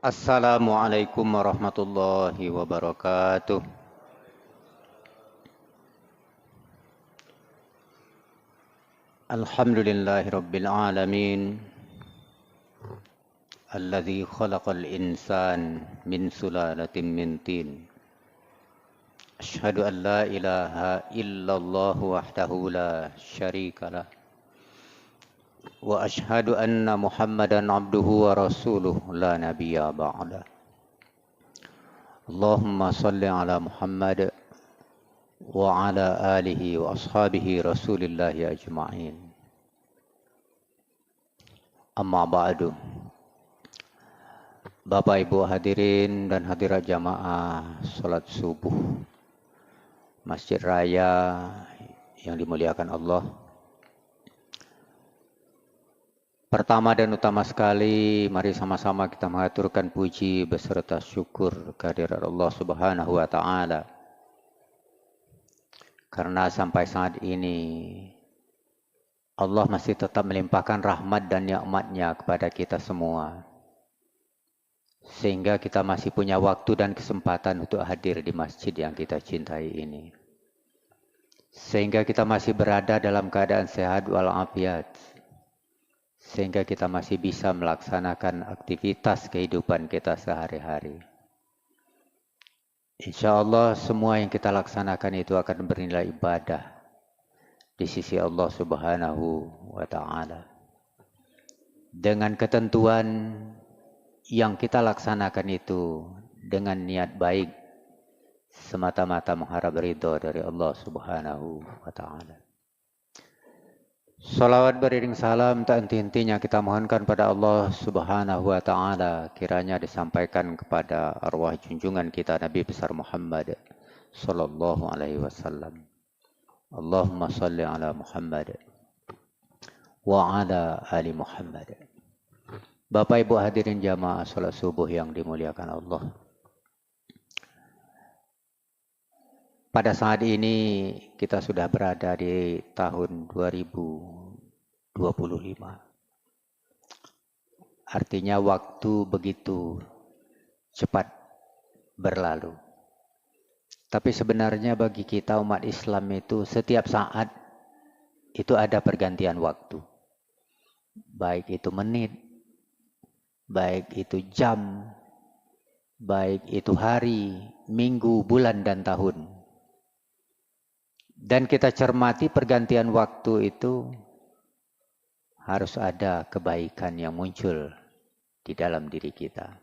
Assalamualaikum warahmatullahi wabarakatuh. Alhamdulillahi rabbil alamin. Alladzi khalaqal insan min sulalatin min tin. Ashhadu an la ilaha illallah wahdahu la syarika lah. Wa ashhadu anna Muhammadan abduhu wa rasuluh la nabiyya ba'da. Allahumma salli ala Muhammad wa ala alihi wa ashabihi rasulillahi ajma'in. Amma ba'du. Bapak Ibu hadirin dan hadirat jamaah salat subuh Masjid Raya yang dimuliakan Allah. Pertama dan utama sekali, mari sama-sama kita mengaturkan puji beserta syukur kehadirat Allah Subhanahu wa taala. Karena sampai saat ini Allah masih tetap melimpahkan rahmat dan nikmat-Nya kepada kita semua. Sehingga kita masih punya waktu dan kesempatan untuk hadir di masjid yang kita cintai ini. Sehingga kita masih berada dalam keadaan sehat walafiat. Sehingga kita masih bisa melaksanakan aktivitas kehidupan kita sehari-hari. Insya Allah semua yang kita laksanakan itu akan bernilai ibadah di sisi Allah Subhanahu wa taala. Dengan ketentuan yang kita laksanakan itu dengan niat baik semata-mata mengharap ridho dari Allah Subhanahu wa taala. Salawat beriring salam tak henti-hentinya kita mohonkan pada Allah Subhanahu wa taala, kiranya disampaikan kepada arwah junjungan kita Nabi besar Muhammad sallallahu alaihi wasallam. Allahumma salli ala Muhammad wa ala ali Muhammad. Bapak Ibu hadirin jamaah salat subuh yang dimuliakan Allah. Pada saat ini kita sudah berada di tahun 2025. Artinya waktu begitu cepat berlalu. Tapi sebenarnya bagi kita umat Islam itu setiap saat itu ada pergantian waktu. Baik itu menit, baik itu jam, baik itu hari, minggu, bulan, dan tahun. Dan kita cermati pergantian waktu itu harus ada kebaikan yang muncul di dalam diri kita.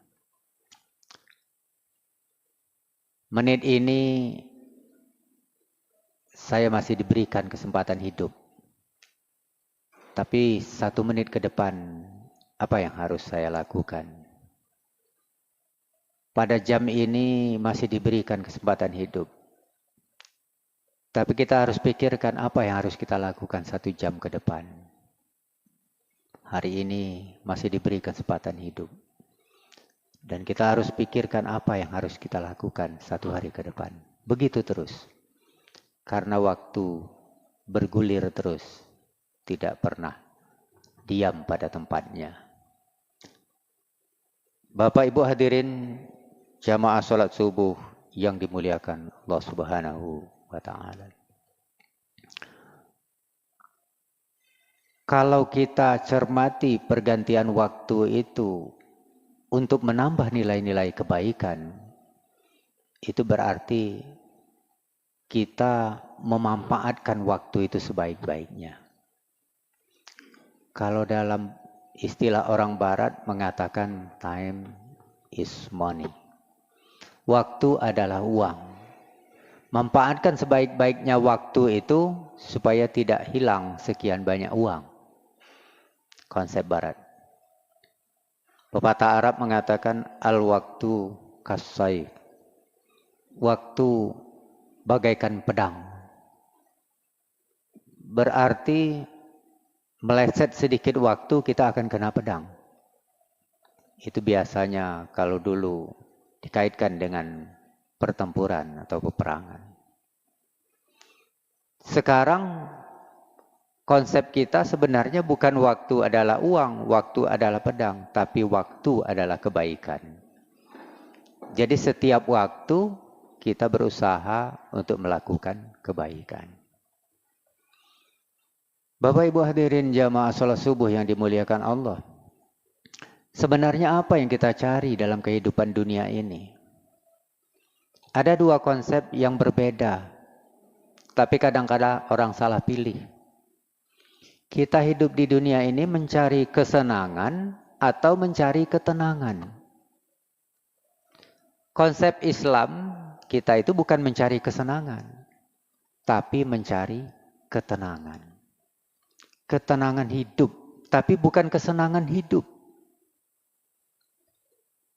Menit ini saya masih diberikan kesempatan hidup. Tapi 1 menit ke depan, apa yang harus saya lakukan? Pada jam ini masih diberikan kesempatan hidup. Tapi kita harus pikirkan apa yang harus kita lakukan 1 jam ke depan. Hari ini masih diberi kesempatan hidup. Dan kita harus pikirkan apa yang harus kita lakukan 1 hari ke depan. Begitu terus. Karena waktu bergulir terus. Tidak pernah diam pada tempatnya. Bapak Ibu hadirin jamaah salat subuh yang dimuliakan Allah Subhanahu wa ta'ala. Kalau kita cermati pergantian waktu itu untuk menambah nilai-nilai kebaikan, itu berarti kita memanfaatkan waktu itu sebaik-baiknya. Kalau dalam istilah orang barat mengatakan time is money. Waktu adalah uang. Manfaatkan sebaik-baiknya waktu itu supaya tidak hilang sekian banyak uang. Konsep barat. Pepatah Arab mengatakan al-waktu kasayf. Waktu bagaikan pedang. Berarti meleset sedikit waktu kita akan kena pedang. Itu biasanya kalau dulu dikaitkan dengan pertempuran atau peperangan. Sekarang konsep kita sebenarnya bukan waktu adalah uang, waktu adalah pedang, tapi waktu adalah kebaikan. Jadi setiap waktu kita berusaha untuk melakukan kebaikan. Bapak Ibu hadirin jamaah salat subuh yang dimuliakan Allah. Sebenarnya apa yang kita cari dalam kehidupan dunia ini? Ada dua konsep yang berbeda, tapi kadang-kadang orang salah pilih. Kita hidup di dunia ini mencari kesenangan atau mencari ketenangan. Konsep Islam kita itu bukan mencari kesenangan, tapi mencari ketenangan. Ketenangan hidup, tapi bukan kesenangan hidup.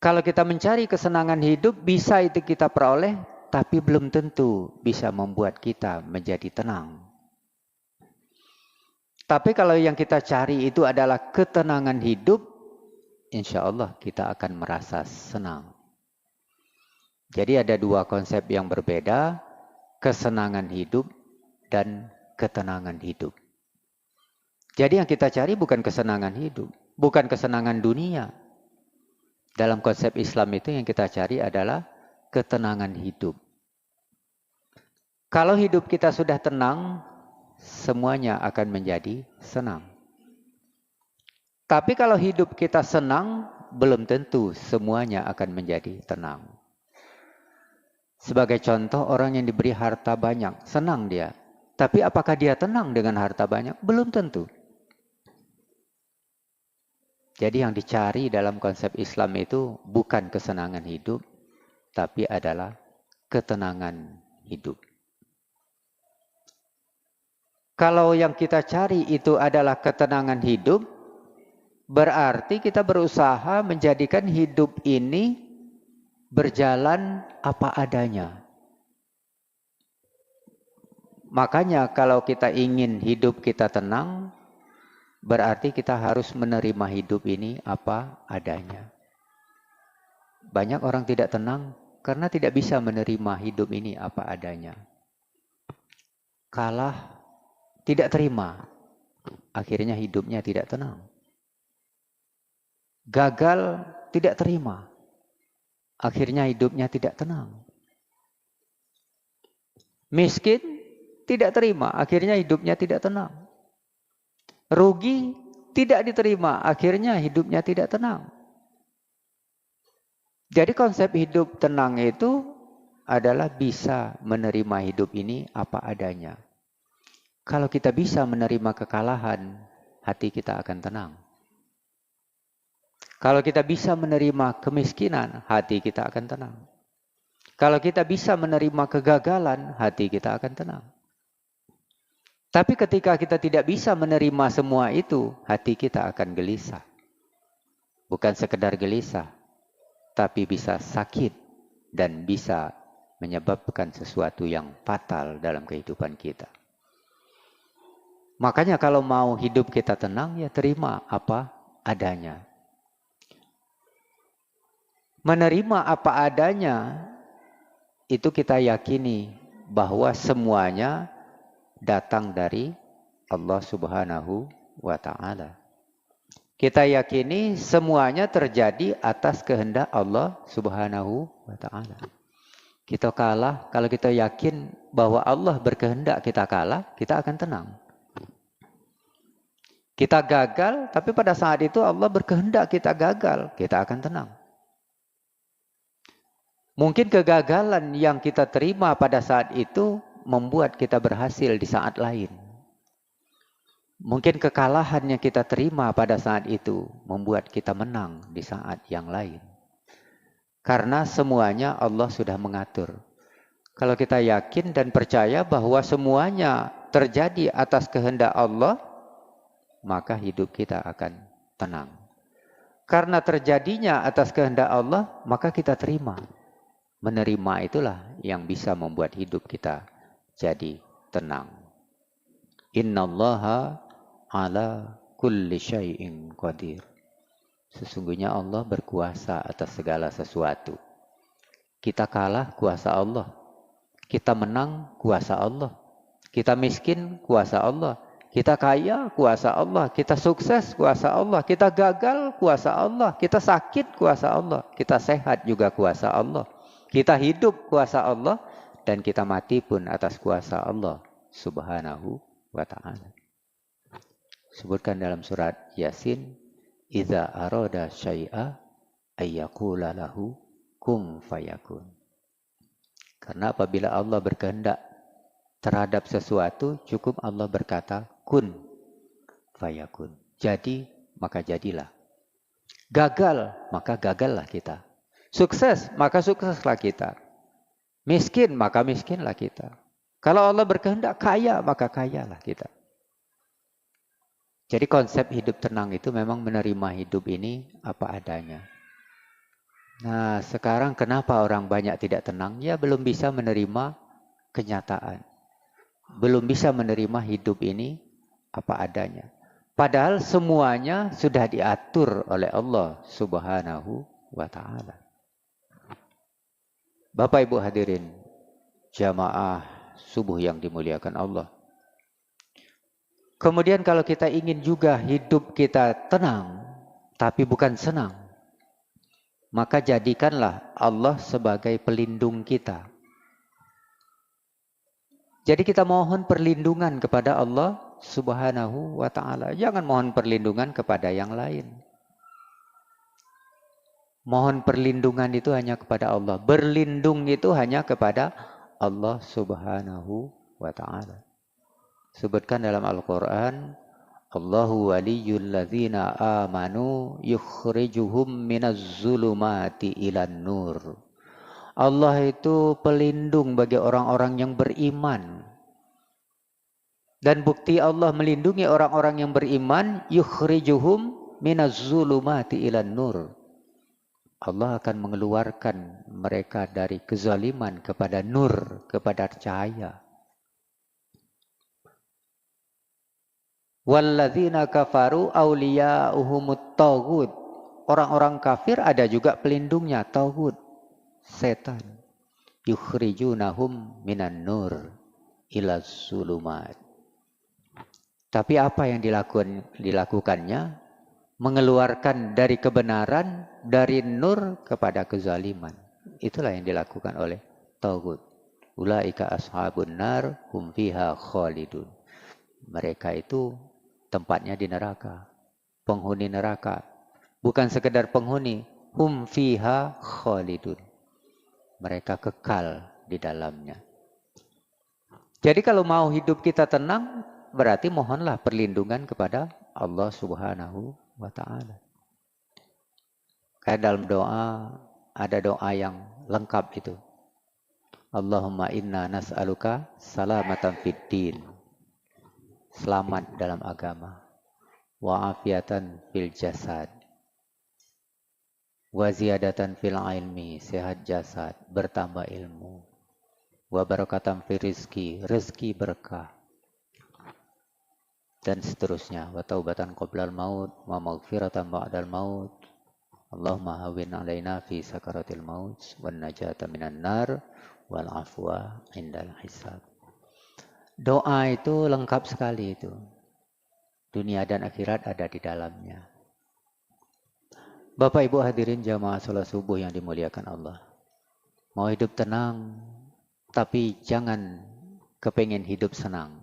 Kalau kita mencari kesenangan hidup, bisa itu kita peroleh, tapi belum tentu bisa membuat kita menjadi tenang. Tapi kalau yang kita cari itu adalah ketenangan hidup, insya Allah kita akan merasa senang. Jadi ada dua konsep yang berbeda, kesenangan hidup dan ketenangan hidup. Jadi yang kita cari bukan kesenangan hidup, bukan kesenangan dunia. Dalam konsep Islam itu yang kita cari adalah ketenangan hidup. Kalau hidup kita sudah tenang, semuanya akan menjadi senang. Tapi kalau hidup kita senang, belum tentu semuanya akan menjadi tenang. Sebagai contoh, orang yang diberi harta banyak, senang dia. Tapi apakah dia tenang dengan harta banyak? Belum tentu. Jadi yang dicari dalam konsep Islam itu bukan kesenangan hidup, tapi adalah ketenangan hidup. Kalau yang kita cari itu adalah ketenangan hidup, berarti kita berusaha menjadikan hidup ini berjalan apa adanya. Makanya kalau kita ingin hidup kita tenang, berarti kita harus menerima hidup ini apa adanya. Banyak orang tidak tenang karena tidak bisa menerima hidup ini apa adanya. Kalah, tidak terima, akhirnya hidupnya tidak tenang. Gagal, tidak terima, akhirnya hidupnya tidak tenang. Miskin, tidak terima, akhirnya hidupnya tidak tenang. Rugi, tidak diterima, akhirnya hidupnya tidak tenang. Jadi konsep hidup tenang itu adalah bisa menerima hidup ini apa adanya. Kalau kita bisa menerima kekalahan, hati kita akan tenang. Kalau kita bisa menerima kemiskinan, hati kita akan tenang. Kalau kita bisa menerima kegagalan, hati kita akan tenang. Tapi ketika kita tidak bisa menerima semua itu, hati kita akan gelisah. Bukan sekedar gelisah, tapi bisa sakit dan bisa menyebabkan sesuatu yang fatal dalam kehidupan kita. Makanya kalau mau hidup kita tenang, ya terima apa adanya. Menerima apa adanya, itu kita yakini bahwa semuanya datang dari Allah Subhanahu wa Ta'ala. Kita yakini semuanya terjadi atas kehendak Allah Subhanahu wa Ta'ala. Kita kalah, kalau kita yakin bahwa Allah berkehendak kita kalah, kita akan tenang. Kita gagal, tapi pada saat itu Allah berkehendak kita gagal, kita akan tenang. Mungkin kegagalan yang kita terima pada saat itu membuat kita berhasil di saat lain. Mungkin kekalahan yang kita terima pada saat itu membuat kita menang di saat yang lain. Karena semuanya Allah sudah mengatur. Kalau kita yakin dan percaya bahwa semuanya terjadi atas kehendak Allah, maka hidup kita akan tenang. Karena terjadinya atas kehendak Allah, maka kita terima. Menerima itulah yang bisa membuat hidup kita jadi tenang. Innallaha ala kulli syai'in qadir. Sesungguhnya Allah berkuasa atas segala sesuatu. Kita kalah, kuasa Allah. Kita menang, kuasa Allah. Kita miskin, kuasa Allah. Kita kaya, kuasa Allah. Kita sukses, kuasa Allah. Kita gagal, kuasa Allah. Kita sakit, kuasa Allah. Kita sehat juga kuasa Allah. Kita hidup, kuasa Allah. Dan kita mati pun atas kuasa Allah subhanahu wa ta'ala. Sebutkan dalam surat Yasin, "Idza arada syai'a ayyaqula lahu kun fayakun." Karena apabila Allah berkehendak terhadap sesuatu, cukup Allah berkata, kun fayakun. Jadi, maka jadilah. Gagal, maka gagallah kita. Sukses, maka sukseslah kita. Miskin, maka miskinlah kita. Kalau Allah berkehendak kaya, maka kayalah kita. Jadi konsep hidup tenang itu memang menerima hidup ini apa adanya. Nah, sekarang kenapa orang banyak tidak tenang? Ya, belum bisa menerima kenyataan. Belum bisa menerima hidup ini apa adanya. Padahal semuanya sudah diatur oleh Allah subhanahu wa ta'ala. Bapak Ibu hadirin, jamaah subuh yang dimuliakan Allah. Kemudian kalau kita ingin juga hidup kita tenang, tapi bukan senang, maka jadikanlah Allah sebagai pelindung kita. Jadi kita mohon perlindungan kepada Allah subhanahu wa ta'ala. Jangan mohon perlindungan kepada yang lain. Mohon perlindungan itu hanya kepada Allah. Berlindung itu hanya kepada Allah subhanahu wa ta'ala. Sebutkan dalam Al-Quran, Allahu waliyyul ladzina amanu yukhrijuhum minaz zulumati ilan nur. Allah itu pelindung bagi orang-orang yang beriman. Dan bukti Allah melindungi orang-orang yang beriman, yukhrijuhum minaz zulumati ilan nur. Allah akan mengeluarkan mereka dari kezaliman kepada nur, kepada cahaya. Walladzina kafaru awliya'uhumut taghut. Orang-orang kafir ada juga pelindungnya, taghut, setan. Yukhrijunahum minan nur ila zulumat. Tapi apa yang dilakukannya? Mengeluarkan dari kebenaran, dari nur kepada kezaliman. Itulah yang dilakukan oleh taghut. Ulaika ashabun nar hum fiha khalidun. Mereka itu tempatnya di neraka, penghuni neraka. Bukan sekedar penghuni, hum fiha khalidun. Mereka kekal di dalamnya. Jadi kalau mau hidup kita tenang, berarti mohonlah perlindungan kepada Allah subhanahu wa ta'ala. Kayak dalam doa, ada doa yang lengkap itu. Allahumma inna nas'aluka salamatan fid din. Selamat dalam agama. Wa afiatan fil jasad. Wa ziyadatan fil ilmi. Sehat jasad, bertambah ilmu. Wa barakatan fil rizki. Rezeki berkah. Dan seterusnya. Wa taubatan qoblal maut. Wa maghfiratan ba'dal maut. Allahumma hawin alaina fi sakaratil maut. Wa najata minan nar. Wal afwa indal hisab. Doa itu lengkap sekali itu. Dunia dan akhirat ada di dalamnya. Bapak Ibu hadirin jamaah salat subuh yang dimuliakan Allah. Mau hidup tenang, tapi jangan kepengin hidup senang.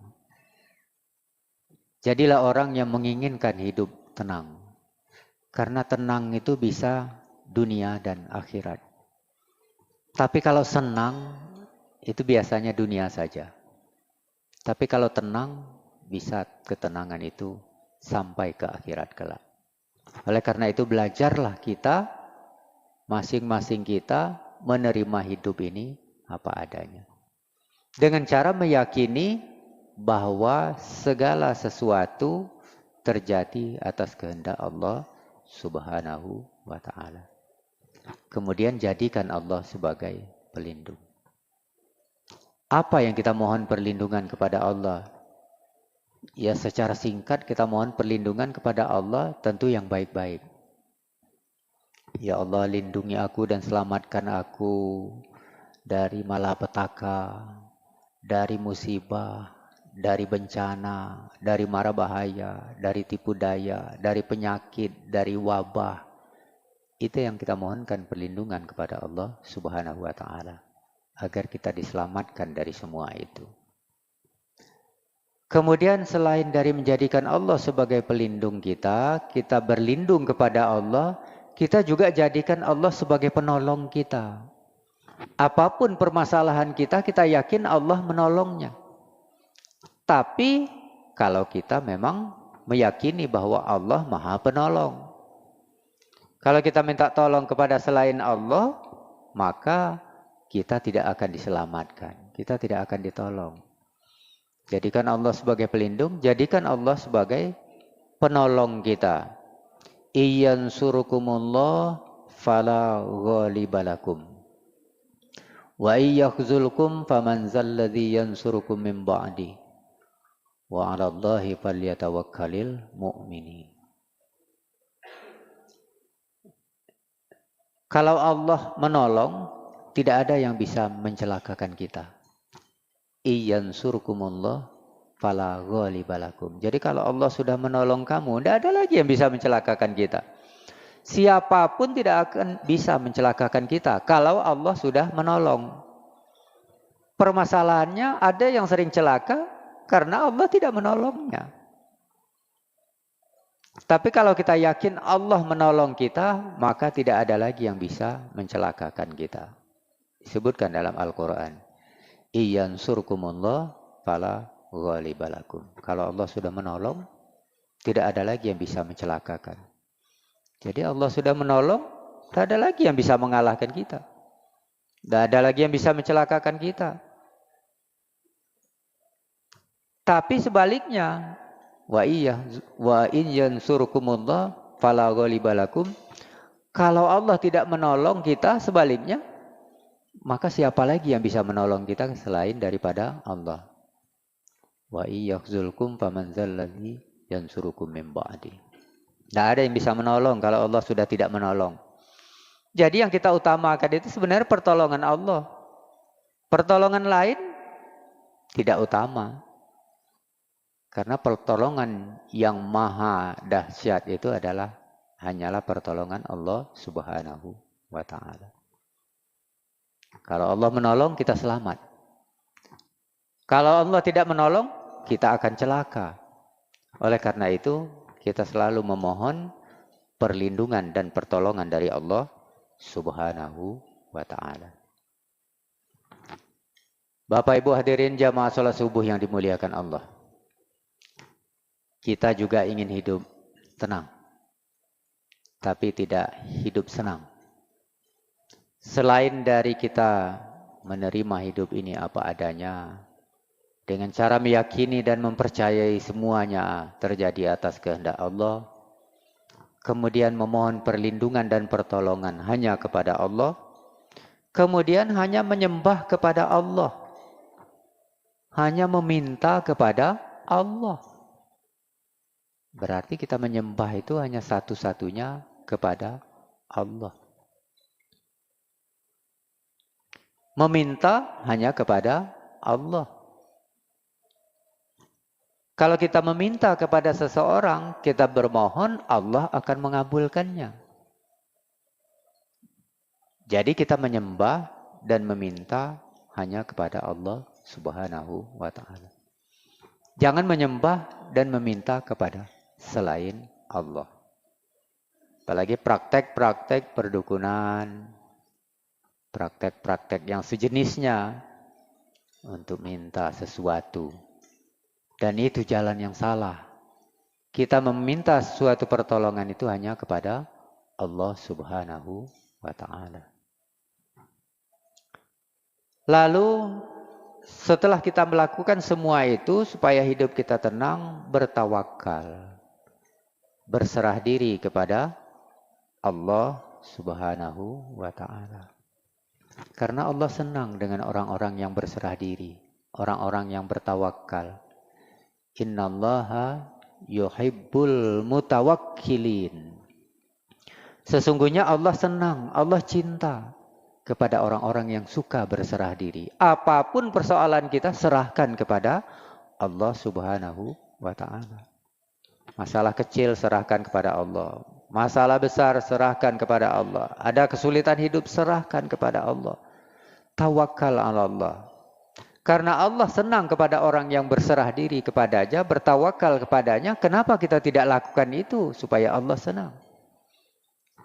Jadilah orang yang menginginkan hidup tenang. Karena tenang itu bisa dunia dan akhirat. Tapi kalau senang, itu biasanya dunia saja. Tapi kalau tenang, bisa ketenangan itu sampai ke akhirat kelak. Oleh karena itu belajarlah kita, masing-masing kita menerima hidup ini apa adanya. Dengan cara meyakini bahwa segala sesuatu terjadi atas kehendak Allah subhanahu wa ta'ala. Kemudian jadikan Allah sebagai pelindung. Apa yang kita mohon perlindungan kepada Allah? Ya secara singkat kita mohon perlindungan kepada Allah tentu yang baik-baik. Ya Allah lindungi aku dan selamatkan aku dari malapetaka, dari musibah, dari bencana, dari mara bahaya, dari tipu daya, dari penyakit, dari wabah. Itu yang kita mohonkan perlindungan kepada Allah Subhanahu wa taala agar kita diselamatkan dari semua itu. Kemudian selain dari menjadikan Allah sebagai pelindung kita berlindung kepada Allah, kita juga jadikan Allah sebagai penolong kita. Apapun permasalahan kita yakin Allah menolongnya. Tapi kalau kita memang meyakini bahwa Allah Maha Penolong. Kalau kita minta tolong kepada selain Allah, maka kita tidak akan diselamatkan. Kita tidak akan ditolong. Jadikan Allah sebagai pelindung, jadikan Allah sebagai penolong kita. Iyansurukumullah fala ghalibalakum. Wa iyakhzulkum faman zalladhi yansurukum min ba'di. Wa 'alallahi falyatawakkalil mu'minin. Kalau Allah menolong, tidak ada yang bisa mencelakakan kita. Iyansurkumullah fala ghalibalakum. Jadi kalau Allah sudah menolong kamu, tidak ada lagi yang bisa mencelakakan kita. Siapapun tidak akan bisa mencelakakan kita kalau Allah sudah menolong. Permasalahannya ada yang sering celaka karena Allah tidak menolongnya. Tapi kalau kita yakin Allah menolong kita, maka tidak ada lagi yang bisa mencelakakan kita. Disebutkan dalam Al-Quran. Iyansurkumullah fala ghalibalakum. Kalau Allah sudah menolong, tidak ada lagi yang bisa mencelakakan. Jadi Allah sudah menolong, tidak ada lagi yang bisa mengalahkan kita. Tidak ada lagi yang bisa mencelakakan kita. Tapi sebaliknya, wa in yansurkumullah fala ghalibalakum. Kalau Allah tidak menolong kita, sebaliknya, maka siapa lagi yang bisa menolong kita selain daripada Allah? Wa iyakhzulkum faman zalladzi yansurukum min ba'di. Tidak ada yang bisa menolong kalau Allah sudah tidak menolong. Jadi yang kita utamakan itu sebenarnya pertolongan Allah. Pertolongan lain tidak utama. Karena pertolongan yang maha dahsyat itu adalah hanyalah pertolongan Allah Subhanahu wa ta'ala. Kalau Allah menolong, kita selamat. Kalau Allah tidak menolong, kita akan celaka. Oleh karena itu, kita selalu memohon perlindungan dan pertolongan dari Allah Subhanahu wa ta'ala. Bapak Ibu hadirin jamaah salat subuh yang dimuliakan Allah. Kita juga ingin hidup tenang, tapi tidak hidup senang. Selain dari kita menerima hidup ini apa adanya, dengan cara meyakini dan mempercayai semuanya terjadi atas kehendak Allah, kemudian memohon perlindungan dan pertolongan hanya kepada Allah, kemudian hanya menyembah kepada Allah, hanya meminta kepada Allah. Berarti kita menyembah itu hanya satu-satunya kepada Allah. Meminta hanya kepada Allah. Kalau kita meminta kepada seseorang, kita bermohon, Allah akan mengabulkannya. Jadi kita menyembah dan meminta hanya kepada Allah Subhanahu wa ta'ala. Jangan menyembah dan meminta kepada selain Allah. Apalagi praktek-praktek perdukunan, praktek-praktek yang sejenisnya untuk minta sesuatu. Dan itu jalan yang salah. Kita meminta suatu pertolongan itu hanya kepada Allah Subhanahu wa ta'ala. Lalu setelah kita melakukan semua itu supaya hidup kita tenang, bertawakal. Berserah diri kepada Allah Subhanahu wa ta'ala. Karena Allah senang dengan orang-orang yang berserah diri, orang-orang yang bertawakal. Innallaha yuhibbul mutawakkilin. Sesungguhnya Allah senang, Allah cinta kepada orang-orang yang suka berserah diri. Apapun persoalan kita serahkan kepada Allah Subhanahu wa ta'ala. Masalah kecil serahkan kepada Allah. Masalah besar serahkan kepada Allah. Ada kesulitan hidup serahkan kepada Allah. Tawakal ala Allah. Karena Allah senang kepada orang yang berserah diri kepadanya, bertawakal kepadanya. Kenapa kita tidak lakukan itu? Supaya Allah senang.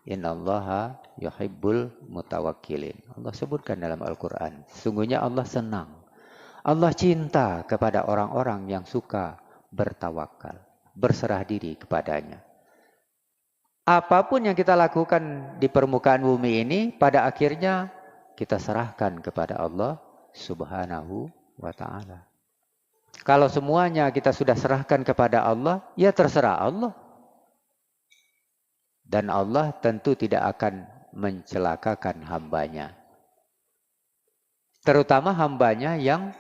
Innallaha yuhibbul mutawakkilin. Allah sebutkan dalam Al-Quran. Sesungguhnya Allah senang. Allah cinta kepada orang-orang yang suka bertawakal. Berserah diri kepadanya. Apapun yang kita lakukan di permukaan bumi ini, pada akhirnya kita serahkan kepada Allah Subhanahu wa ta'ala. Kalau semuanya kita sudah serahkan kepada Allah, ya terserah Allah. Dan Allah tentu tidak akan mencelakakan hambanya. Terutama hambanya yang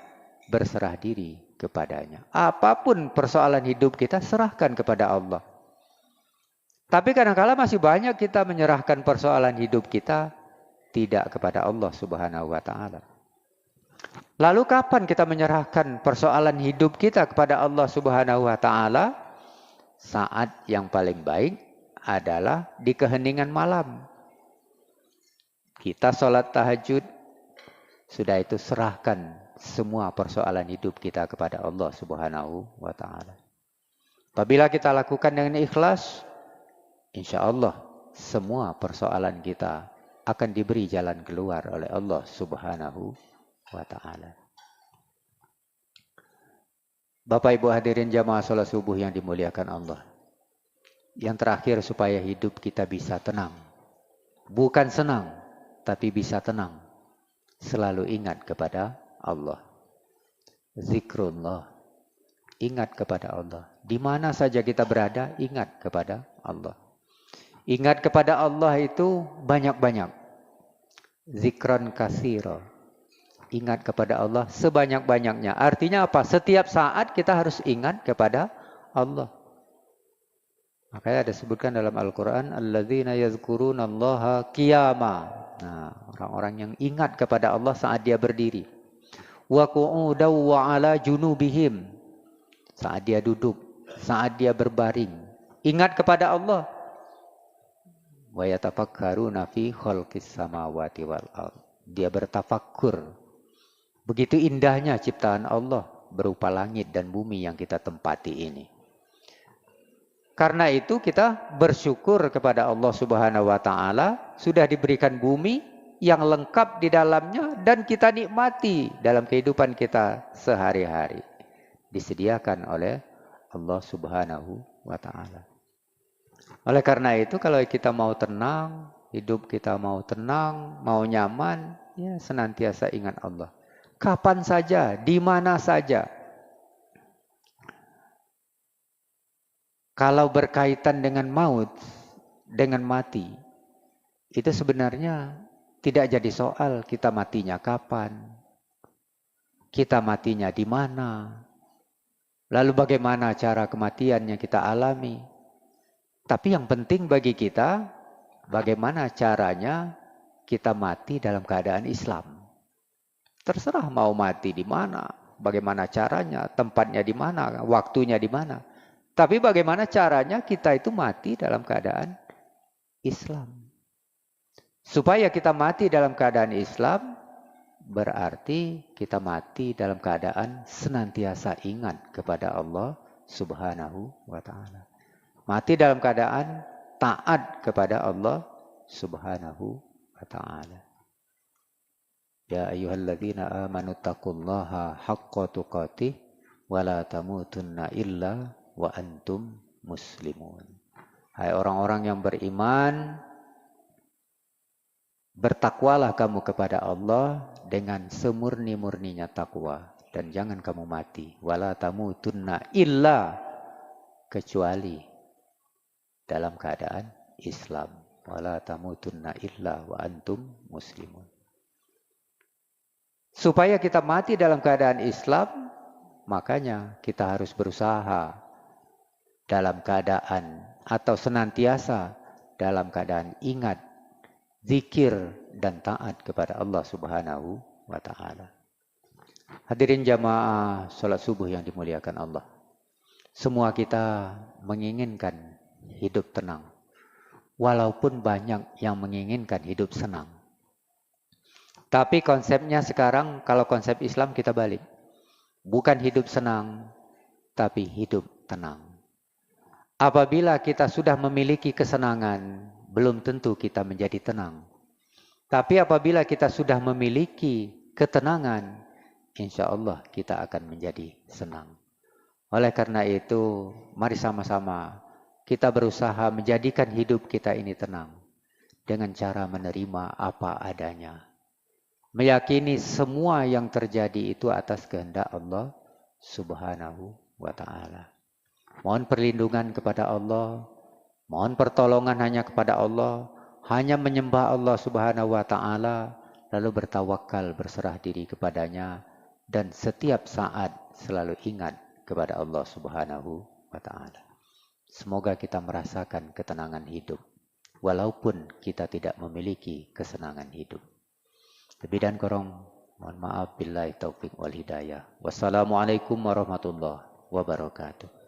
berserah diri kepadanya. Apapun persoalan hidup kita, serahkan kepada Allah. Tapi kadang-kala masih banyak kita menyerahkan persoalan hidup kita tidak kepada Allah Subhanahu wa ta'ala. Lalu kapan kita menyerahkan persoalan hidup kita kepada Allah Subhanahu wa ta'ala? Saat yang paling baik adalah di keheningan malam. Kita sholat tahajud, sudah itu serahkan semua persoalan hidup kita kepada Allah Subhanahu wa ta'ala. Apabila kita lakukan dengan ikhlas, insya Allah semua persoalan kita akan diberi jalan keluar oleh Allah Subhanahu wa ta'ala. Bapak Ibu hadirin jamaah salat subuh yang dimuliakan Allah. Yang terakhir, supaya hidup kita bisa tenang. Bukan senang, tapi bisa tenang. Selalu ingat kepada Allah. Zikrullah. Ingat kepada Allah. Di mana saja kita berada, ingat kepada Allah. Ingat kepada Allah itu banyak-banyak. Zikran kasira. Ingat kepada Allah sebanyak-banyaknya. Artinya apa? Setiap saat kita harus ingat kepada Allah. Makanya ada sebutkan dalam Al-Quran, alladzina yazkurunallaha qiyama. Nah, orang-orang yang ingat kepada Allah saat dia berdiri. Wa qu'udaw wa ala junubihim. Saat dia duduk, saat dia berbaring. Ingat kepada Allah. Wa yatafakkaruna fi khalqis samawati wal ardh. Dia bertafakkur. Begitu indahnya ciptaan Allah berupa langit dan bumi yang kita tempati ini. Karena itu kita bersyukur kepada Allah Subhanahu wa ta'ala sudah diberikan bumi yang lengkap di dalamnya dan kita nikmati dalam kehidupan kita sehari-hari. Disediakan oleh Allah Subhanahu wa ta'ala. Oleh karena itu kalau kita mau tenang, hidup kita mau tenang, mau nyaman, ya senantiasa ingat Allah. Kapan saja, di mana saja. Kalau berkaitan dengan maut, dengan mati, itu sebenarnya tidak jadi soal kita matinya kapan, kita matinya di mana, lalu bagaimana cara kematian yang kita alami. Tapi yang penting bagi kita, bagaimana caranya kita mati dalam keadaan Islam. Terserah mau mati di mana, bagaimana caranya, tempatnya di mana, waktunya di mana. Tapi bagaimana caranya kita itu mati dalam keadaan Islam. Supaya kita mati dalam keadaan Islam, berarti kita mati dalam keadaan senantiasa ingat kepada Allah Subhanahu wa ta'ala. Mati dalam keadaan taat kepada Allah Subhanahu wa ta'ala. Ya ayyuhalladzina amanu taqullaha haqqa tuqatih wa la tamutunna illa wa antum muslimun. Hai orang-orang yang beriman, bertakwalah kamu kepada Allah dengan semurni-murninya takwa dan jangan kamu mati. Wala tamutunna illa, kecuali dalam keadaan Islam. Wala tamutunna illa wa antum muslimun. Supaya kita mati dalam keadaan Islam, makanya kita harus berusaha dalam keadaan atau senantiasa dalam keadaan ingat, zikir dan taat kepada Allah Subhanahu wa ta'ala. Hadirin jamaah sholat subuh yang dimuliakan Allah. Semua kita menginginkan hidup tenang. Walaupun banyak yang menginginkan hidup senang. Tapi konsepnya sekarang, kalau konsep Islam kita balik. Bukan hidup senang, tapi hidup tenang. Apabila kita sudah memiliki kesenangan, belum tentu kita menjadi tenang. Tapi apabila kita sudah memiliki ketenangan, insya Allah kita akan menjadi senang. Oleh karena itu, mari sama-sama kita berusaha menjadikan hidup kita ini tenang. Dengan cara menerima apa adanya. Meyakini semua yang terjadi itu atas kehendak Allah Subhanahu wa ta'ala. Mohon perlindungan kepada Allah. Mohon pertolongan hanya kepada Allah. Hanya menyembah Allah Subhanahu wa ta'ala, lalu bertawakal, berserah diri kepadanya, dan setiap saat selalu ingat kepada Allah Subhanahu wa ta'ala. Semoga kita merasakan ketenangan hidup, walaupun kita tidak memiliki kesenangan hidup. Lebih dan kurang, mohon maaf, billahi taufiq wal hidayah. Wassalamualaikum warahmatullahi wabarakatuh.